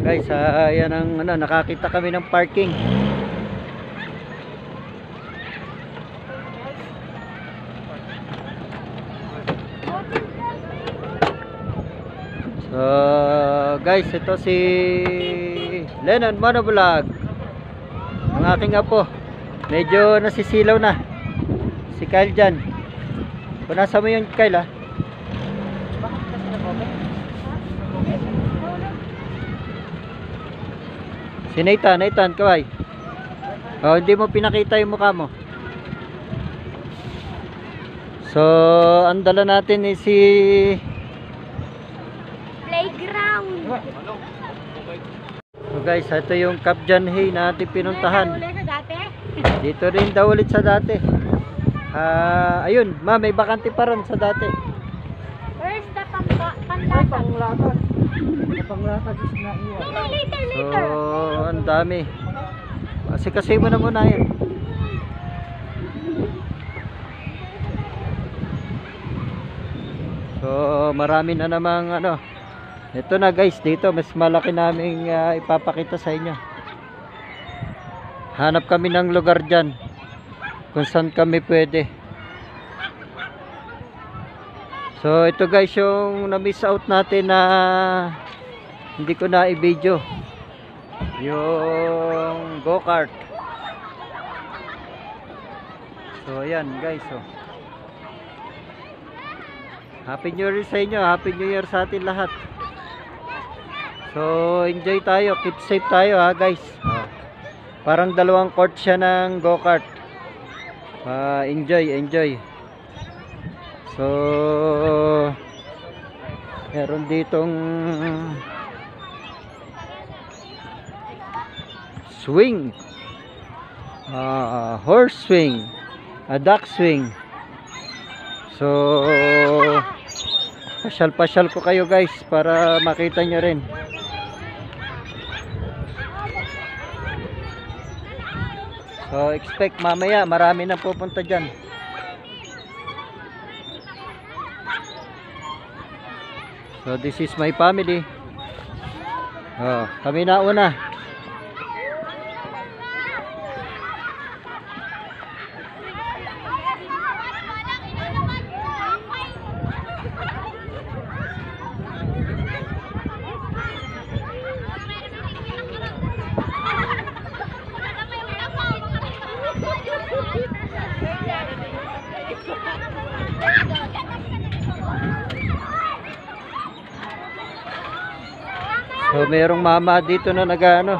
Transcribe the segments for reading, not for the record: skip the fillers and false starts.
Guys, ayan ang ano, nakakita kami ng parking. So guys, ito si Lennon Monovlog, ang aking apo. Medyo nasisilaw na si Kyle dyan. Punasa mo yun, Kyle, ha? Si Nathan, kaway. Oh, hindi mo pinakita yung mukha mo. So, ang dala natin is si playground. So guys, ito yung Cap John Hay na ating pinuntahan. Dito rin daw ulit sa dati. Ayun, ma, may bakante pa rin sa dati. Where's the panglatag? Panglatag is na iwan. So, ang dami. Kasi mo na muna yan. So, marami na namang ano. Ito na guys, dito mas malaki naming ipapakita sa inyo. Hanap kami ng lugar dyan kung saan kami pwede. So, ito guys yung na-miss out natin na hindi ko na i-video. Yung go-kart. So ayan guys, oh. Happy New Year sa inyo, Happy New Year sa atin lahat. So enjoy tayo, keep safe tayo ha guys. Parang dalawang court siya ng go-kart. Enjoy. So meron ditong swing, horse swing, duck swing. So pasyal ko kayo guys para makita nyo rin. So expect mamaya marami na pupunta dyan. So this is my family. Kami na una. So mayroong mama dito na nag-ano.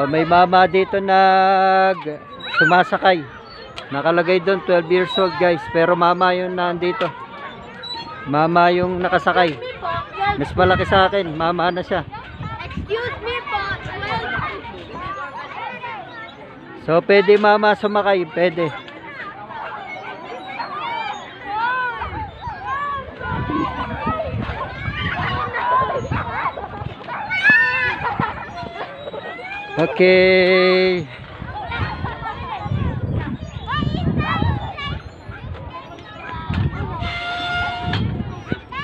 May mama dito nag sumasakay. Nakalagay doon 12 years old guys, pero mama yung nandito. Mama yung nakasakay. Mas malaki sa akin, mama na siya. Excuse me po. So pwede mama sumakay, pwede. Okay.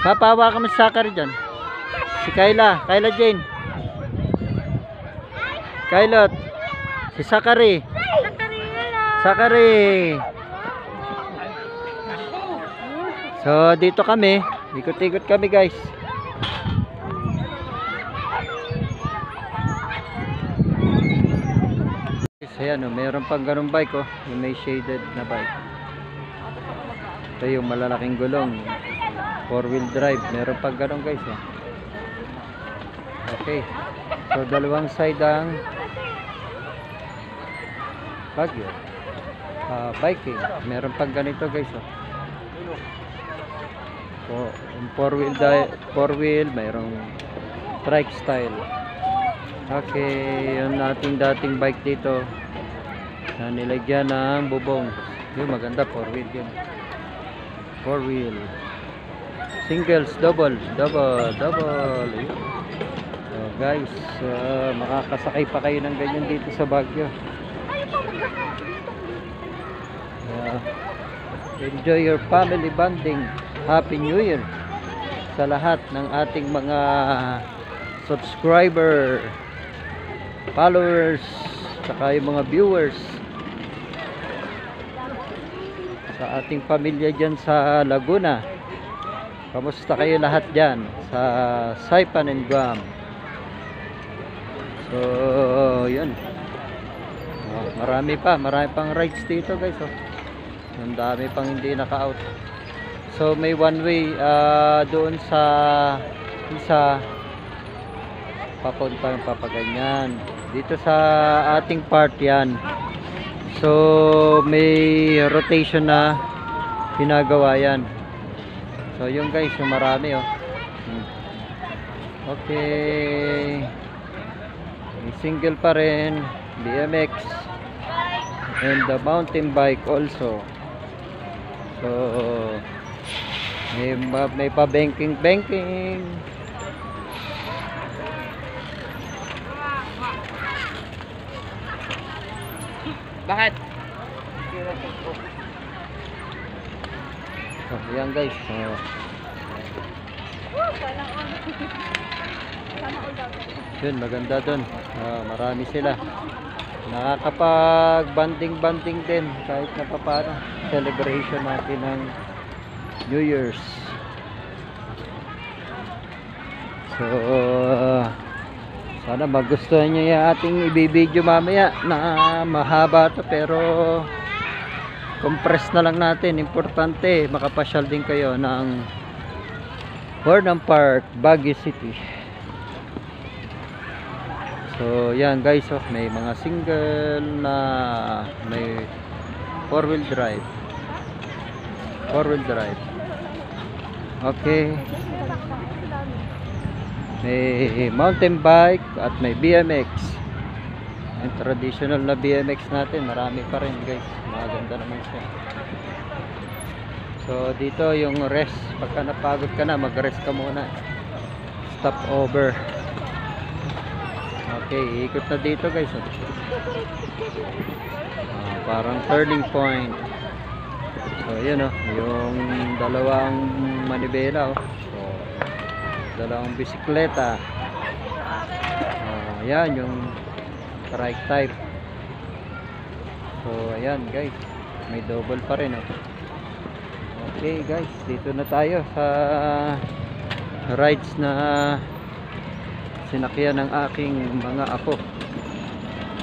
Papawa kami sa sakar dyan. Si Kayla Jane. Kailot. Si Sakari. So dito kami, ikot-ikot kami guys. Ayan, mayroon pang ganung bike, yung may shaded na bike. Ito yung malalaking gulong, 4-wheel drive. Meron pang ganun guys, Okay, so dalawang side ang Baguio, biking. Meron pang ganito guys, So, yung 4-wheel, mayroong trike style. Okay, yung ating dating bike dito na nilagyan ng bubong. Yung maganda, 4-wheel yun. 4-wheel. Singles, double. So guys, makakasakay pa kayo ng ganyan dito sa Baguio. Enjoy your family bonding. Happy New Year sa lahat ng ating mga subscriber, followers, saka yung mga viewers, sa ating pamilya dyan sa Laguna. Kamusta kayo lahat dyan sa Saipan and Guam? So yun, marami pang rides dito guys. Ang dami pang hindi naka-out. So may one way doon sa isa papuntang Papaganyan. Dito sa ating part yan. So may rotation na ginagawa yan. So yung guys, yung marami Okay. May single pa rin, BMX and the mountain bike also. So may pa banking. Bakit? So yan guys. Yun, maganda dun. Marami sila. Nakakapag banding din kahit na paano. Celebration natin ng New Year's. So sana magustuhan nyo yung ating ibibideo mamaya na mahaba to, pero compress na lang natin. Importante makapasyal din kayo ng Burnham Park, Baguio City. So yan guys, may mga single na may 4-wheel drive. Okay. May mountain bike at may BMX. Yung traditional na BMX natin, marami pa rin guys. Maganda naman siya. So dito yung rest, pagka napagod ka na, mag-rest ka muna. Stop over. Okay, ikot na dito guys. Parang turning point. So yun yung dalawang manibela So dalawang bisikleta. Yan yung trike type. So ayan guys, may double pa rin Okay guys, dito na tayo sa rides na sinakyan ng aking mga apo.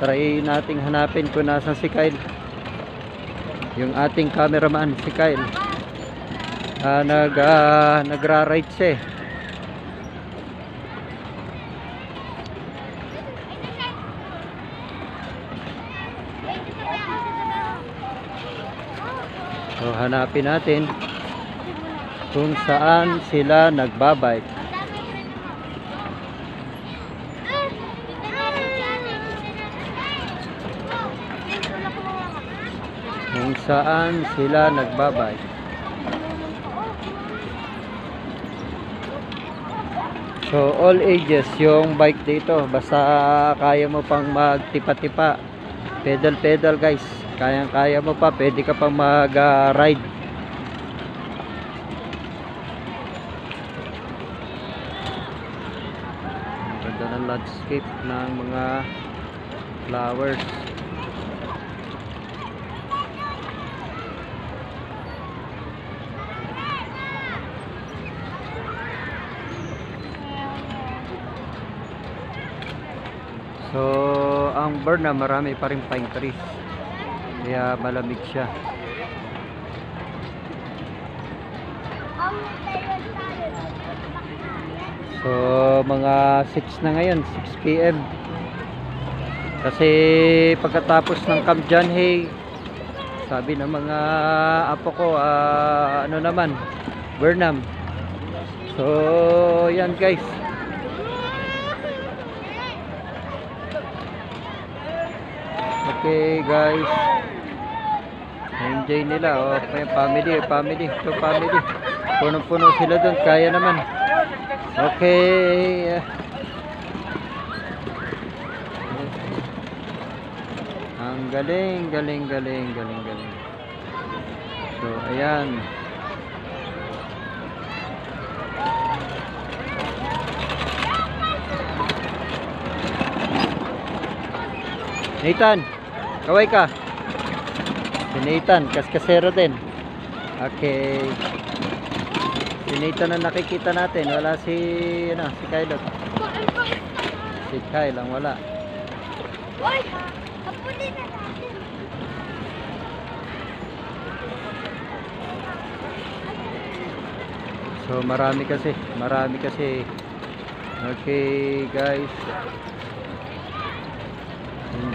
Try nating hanapin kung nasan si Kyle, yung ating cameraman si Kyle. Nagra-ride siya So hanapin natin kung saan sila nagbabike. Kung saan sila nagbabike. So all ages yung bike dito, basta kaya mo pang magtipa-tipa, pedal guys, kaya mo pa, pwede ka pang mag-ride. Ganda ng landscape ng mga flowers. So ang Burnham, marami pa rin pine trees, kaya malamig siya. So mga 6 na ngayon, 6 PM. Kasi pagkatapos ng Camp John Hay, sabi ng mga apo ko, ano naman, Burnham. So yan guys. Okay guys, enjoy nila. Family. So family, punong-puno sila doon, kaya naman. Okay. Ang galing. So ayan. Nathan, kaway ka. Si Nathan, kaskasero din. Okay. Si Nathan ang nakikita natin. Wala si, si Kyle. Si Kyle ang wala. Uy! Kapuli na natin. So marami kasi. Okay guys.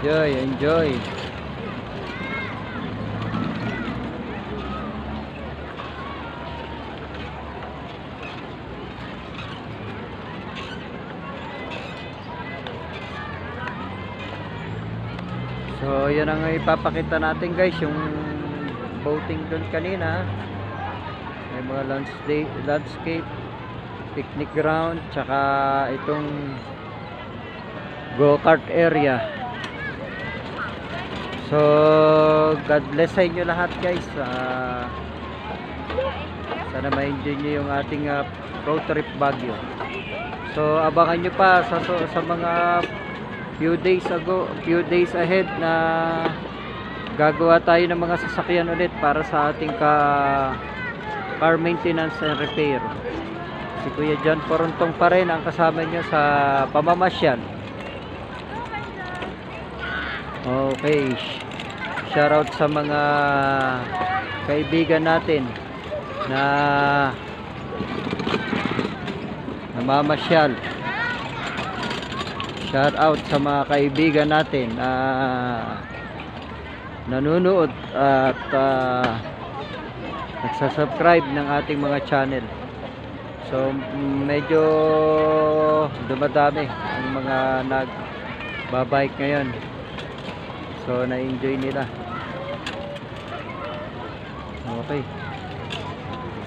Enjoy. So yan ang ipapakita natin guys, yung boating doon kanina. May mga landscape, picnic ground, tsaka itong go-kart area. So God bless sa inyo lahat guys. Sana ma-enjoy nyo yung ating road trip Baguio. So abangan nyo pa sa mga few days ahead na gagawa tayo ng mga sasakyan ulit para sa ating car maintenance and repair. Si Kuya John Poruntong pa rin ang kasama nyo sa pamamasyal. Okay, shoutout sa mga kaibigan natin na namamasyal. Shout out sa mga kaibigan natin na nanonood at nagsasubscribe ng ating mga channel. So medyo dumadami ang mga nagbabike ngayon. So na-enjoy nila. Okay.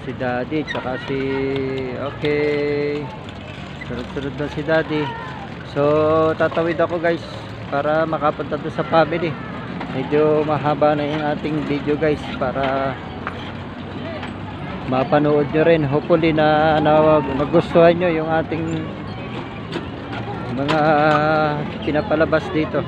Si Daddy tsaka si sunod na si Daddy. So tatawid ako guys para makapunta doon sa family. Medyo mahaba na yung ating video guys para mapanood nyo rin. Hopefully na magustuhan nyo yung ating mga pinapalabas dito.